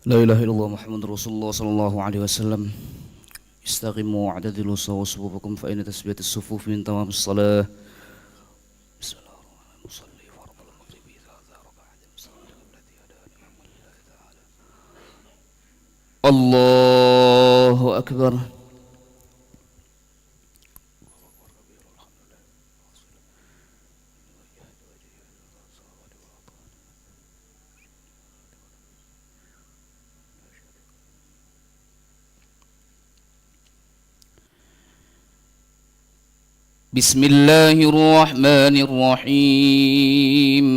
لا إله إلا الله محمد رسول الله صلى الله عليه وسلم. استقيموا واعتدلوا سووا صفوفكم فإن تسبية الصفوف من تمام الصلاة. بسم الله الرحمن الرحيم. أصلي فرض المغرب إذا ركع أحد المصلين التي هداني محمد الله تعالى. الله أكبر. بسم الله الرحمن الرحيم.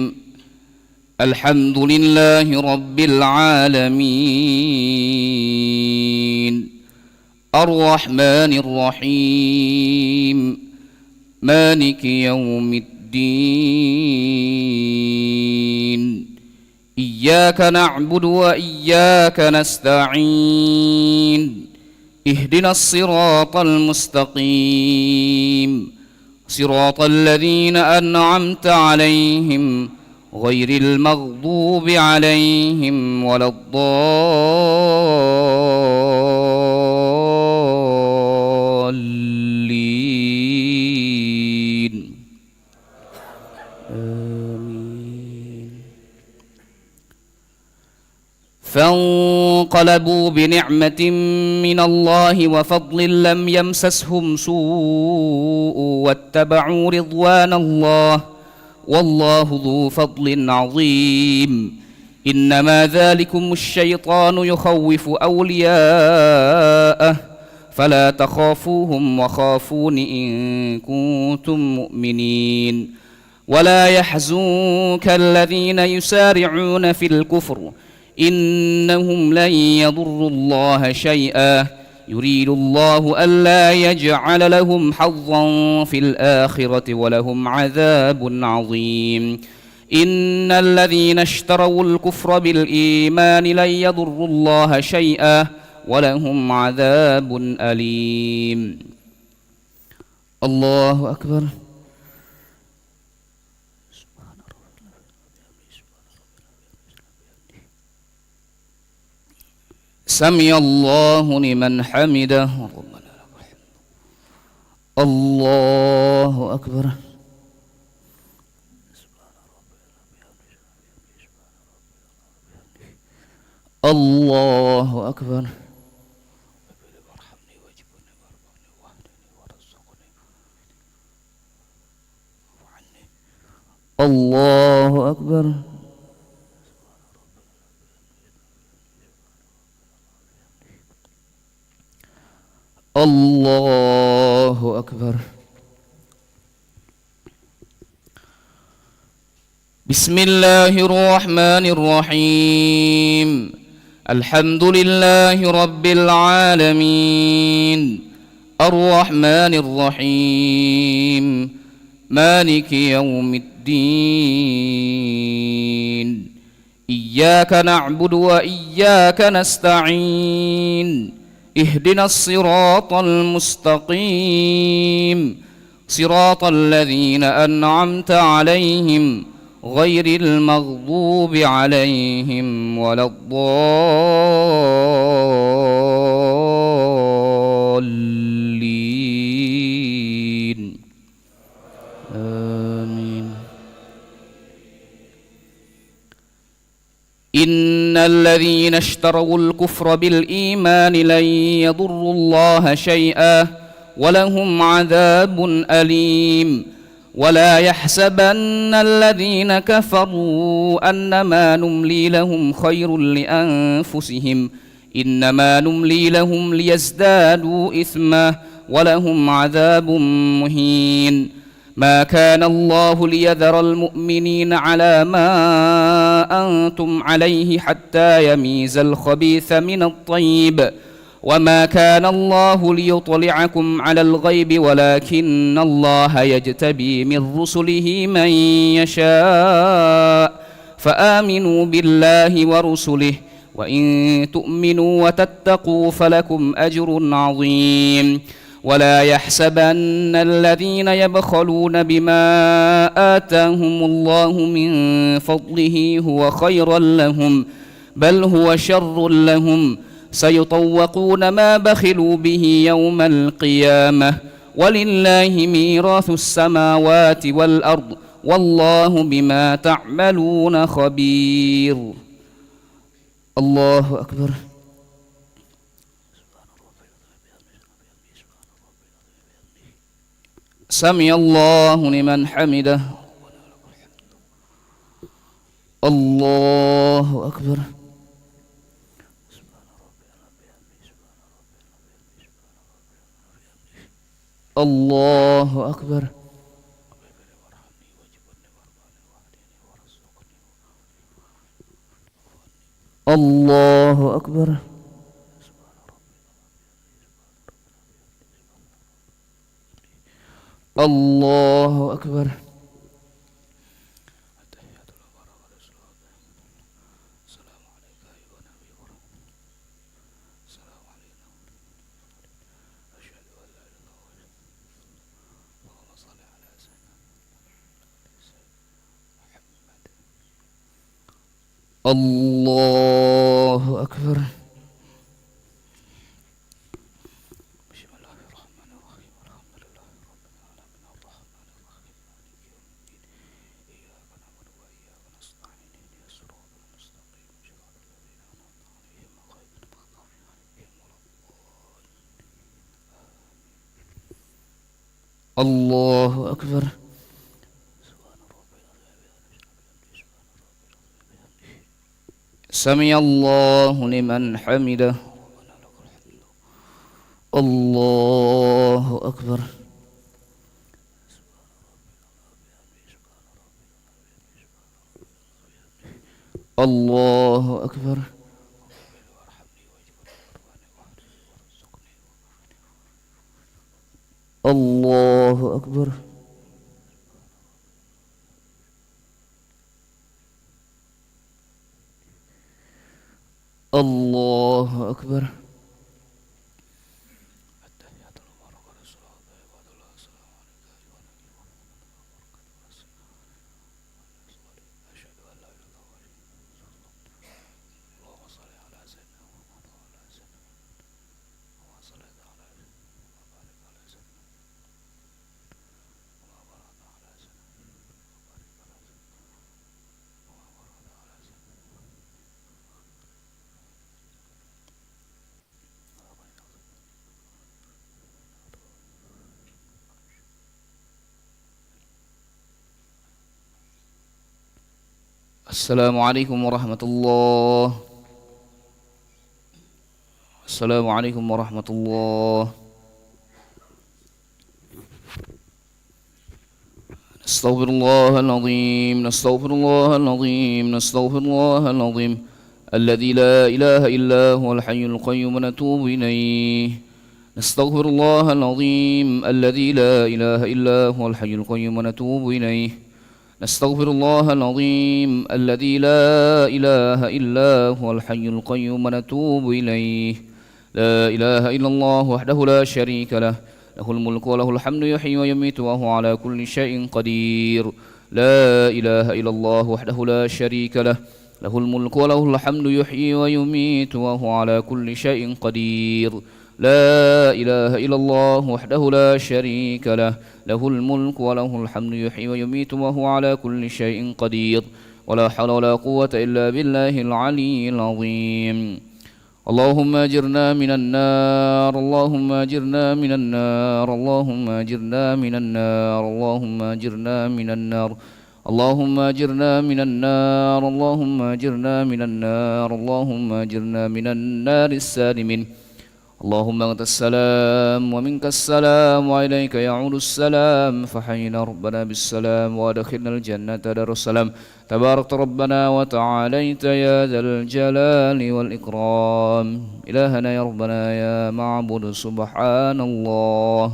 الحمد لله رب العالمين الرحمن الرحيم مالك يوم الدين إياك نعبد وإياك نستعين اهدنا الصراط المستقيم صراط الذين أنعمت عليهم غير المغضوب عليهم ولا الضالين آمين. فانقلبوا بنعمة من الله وفضل لم يمسسهم سوء واتبعوا رضوان الله والله ذو فضل عظيم. إنما ذلكم الشيطان يخوف أولياءه فلا تخافوهم وخافون إن كنتم مؤمنين. ولا يحزنك الذين يسارعون في الكفر إنهم لن يضروا الله شيئا يريد الله ألا يجعل لهم حظا في الآخرة ولهم عذاب عظيم. إن الذين اشتروا الكفر بالإيمان لن يضروا الله شيئا ولهم عذاب أليم. الله أكبر. سمع الله لمن حمده. الله أكبر. الله أكبر. الله أكبر. الله أكبر. بسم الله الرحمن الرحيم. الحمد لله رب العالمين الرحمن الرحيم مالك يوم الدين إياك نعبد وإياك نستعين اهدنا الصراط المستقيم صراط الذين أنعمت عليهم غير المغضوب عليهم ولا الضالين آمين. إن الذين اشتروا الكفر بالإيمان لن يضروا الله شيئا ولهم عذاب أليم. ولا يحسبن الذين كفروا أنما نملي لهم خير لأنفسهم إنما نملي لهم ليزدادوا إثما ولهم عذاب مهين. ما كان الله ليذر المؤمنين على ما أنتم عليه حتى يميز الخبيث من الطيب وما كان الله ليطلعكم على الغيب ولكن الله يجتبي من رسله من يشاء فآمنوا بالله ورسله وإن تؤمنوا وتتقوا فلكم أجر عظيم. ولا يحسبن الذين يبخلون بما آتاهم الله من فضله هو خيرا لهم بل هو شر لهم سيطوقون ما بخلوا به يوم القيامة ولله ميراث السماوات والأرض والله بما تعملون خبير. الله أكبر. سمع الله لمن حمده. الله أكبر. الله أكبر. الله أكبر. الله أكبر. الله أكبر. بسم الله الرحمن الرحيم الحمد لله رب العالمين الرحمن الرحيم مالك يوم الدين إياك نعبد وإياك نستعين اهدنا الصراط المستقيم صراط الذين أنعمت عليهم غير المغضوب عليهم ولا الضالين. الله أكبر. سمع الله لمن حمده. الله أكبر. الله أكبر. الله أكبر. الله أكبر. السلام عليكم ورحمة الله. السلام عليكم ورحمة الله. نستغفر الله العظيم نستغفر الله العظيم نستغفر الله العظيم الذي لا إله إلا هو الحي القيوم نتوب إليه. نستغفر الله العظيم الذي لا إله إلا هو الحي القيوم نتوب إليه. نستغفر الله العظيم الذي لا إله إلا هو الحي القيوم نتوب إليه. لا إله إلا الله وحده لا شريك له له الملك وله الحمد يحيي ويميت وهو على كل شيء قدير. لا إله إلا الله وحده لا شريك له له الملك وله الحمد يحيي ويميت وهو على كل شيء قدير. لا إله إلا الله وحده لا شريك له له الملك وله الحمد يحيي ويميت وهو على كل شيء قدير. ولا حول ولا قوة إلا بالله العلي العظيم. اللهم أجرنا من النار اللهم أجرنا من النار اللهم أجرنا من النار اللهم أجرنا من النار اللهم أجرنا من النار اللهم أجرنا من النار اللهم أجرنا من النار السالمين. اللهم أنت السلام ومنك السلام وإليك يعود السلام فحينا ربنا بالسلام وأدخلنا الجنة دار السلام. تبارك ربنا وتعاليت يا ذا الجلال والإكرام. إلهنا يا ربنا يا معبود سبحان الله.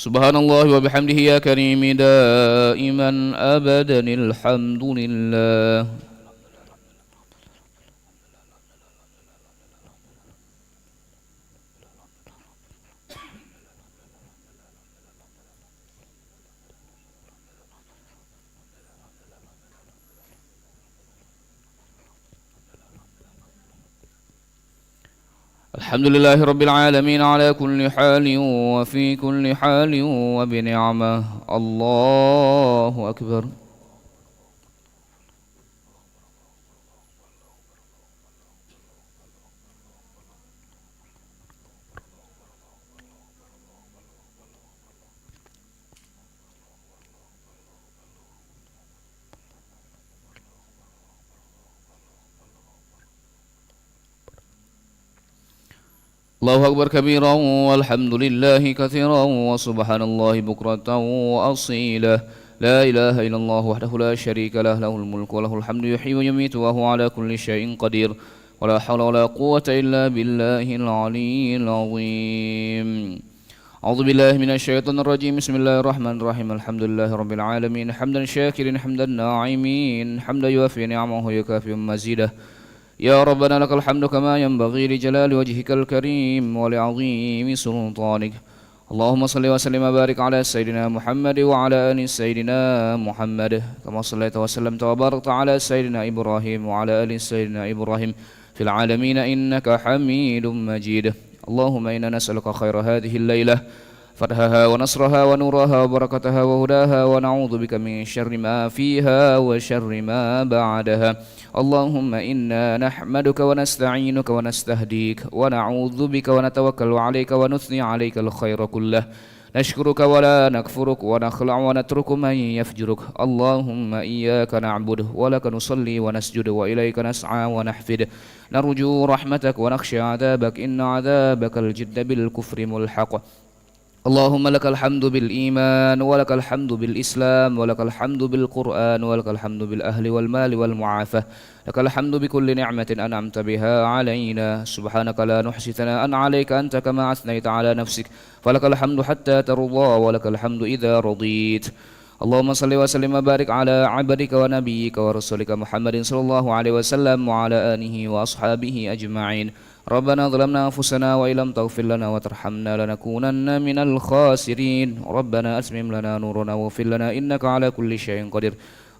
سبحان الله وبحمده يا كريم دائما أبدا الحمد لله. الحمد لله رب العالمين على كل حال وفي كل حال وبنعمة. الله أكبر. الله أكبر كبيرا والحمد لله كثيرا وسبحان الله بكرة وأصيلا. لا إله إلا الله وحده لا شريك له، له الملك وله الحمد يحيي ويميت وهو على كل شيء قدير. ولا حول ولا قوة إلا بالله العلي العظيم. أعوذ بالله من الشيطان الرجيم. بسم الله الرحمن الرحيم. الحمد لله رب العالمين حمدا شاكرا حمدا ناعمين حمدا يوافي نعمه ويكافئ مزيده. يا ربنا لك الحمد كما ينبغي لجلال وجهك الكريم ولعظيم سلطانك. اللهم صل وسلم وبارك على سيدنا محمد وعلى آل سيدنا محمد كما صليت وسلمت وباركت على سيدنا إبراهيم وعلى آل سيدنا إبراهيم في العالمين إنك حميد مجيد. اللهم إنا نسألك خير هذه الليلة، فتحها ونصرها ونورها وبركتها وهداها، ونعوذ بك من شر ما فيها وشر ما بعدها. اللهم إنا نحمدك ونستعينك ونستهديك ونعوذ بك ونتوكل عليك ونثني عليك الخير كله. نشكرك ولا نكفرك ونخلع ونترك من يفجرك. اللهم إياك نعبد ولك نصلي ونسجد وإليك نسعى ونحفد. نرجو رحمتك ونخشى عذابك إن عذابك الجد بالكفر ملحق. اللهم لك الحمد بالإيمان ولك الحمد بالإسلام ولك الحمد بالقرآن ولك الحمد بالأهل والمال والمعافاة. لك الحمد بكل نعمة أنعمت بها علينا. سبحانك لا نحصي ثناء عليك أنت كما أثنيت على نفسك، فلك الحمد حتى ترضى ولك الحمد إذا رضيت. اللهم صل وسلم وبارك على عبدك ونبيك ورسولك محمد صلى الله عليه وسلم وعلى آله وأصحابه أجمعين. ربنا ظلمنا أنفسنا وإن لم تغفر لنا وترحمنا لنكونن من الخاسرين. ربنا أتمم لنا نورنا واغفر لنا إنك على كل شيء قدير.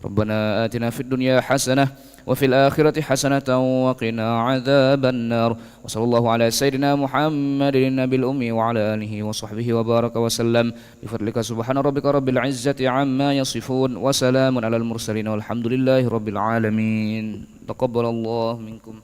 ربنا آتنا في الدنيا حسنة وفي الآخرة حسنة وقنا عذاب النار. وصلى الله على سيدنا محمد النبي الأمي وعلى آله وصحبه وبارك وسلم بفضلك. سبحان ربك رب العزة عما يصفون وسلام على المرسلين والحمد لله رب العالمين. تقبل الله منكم.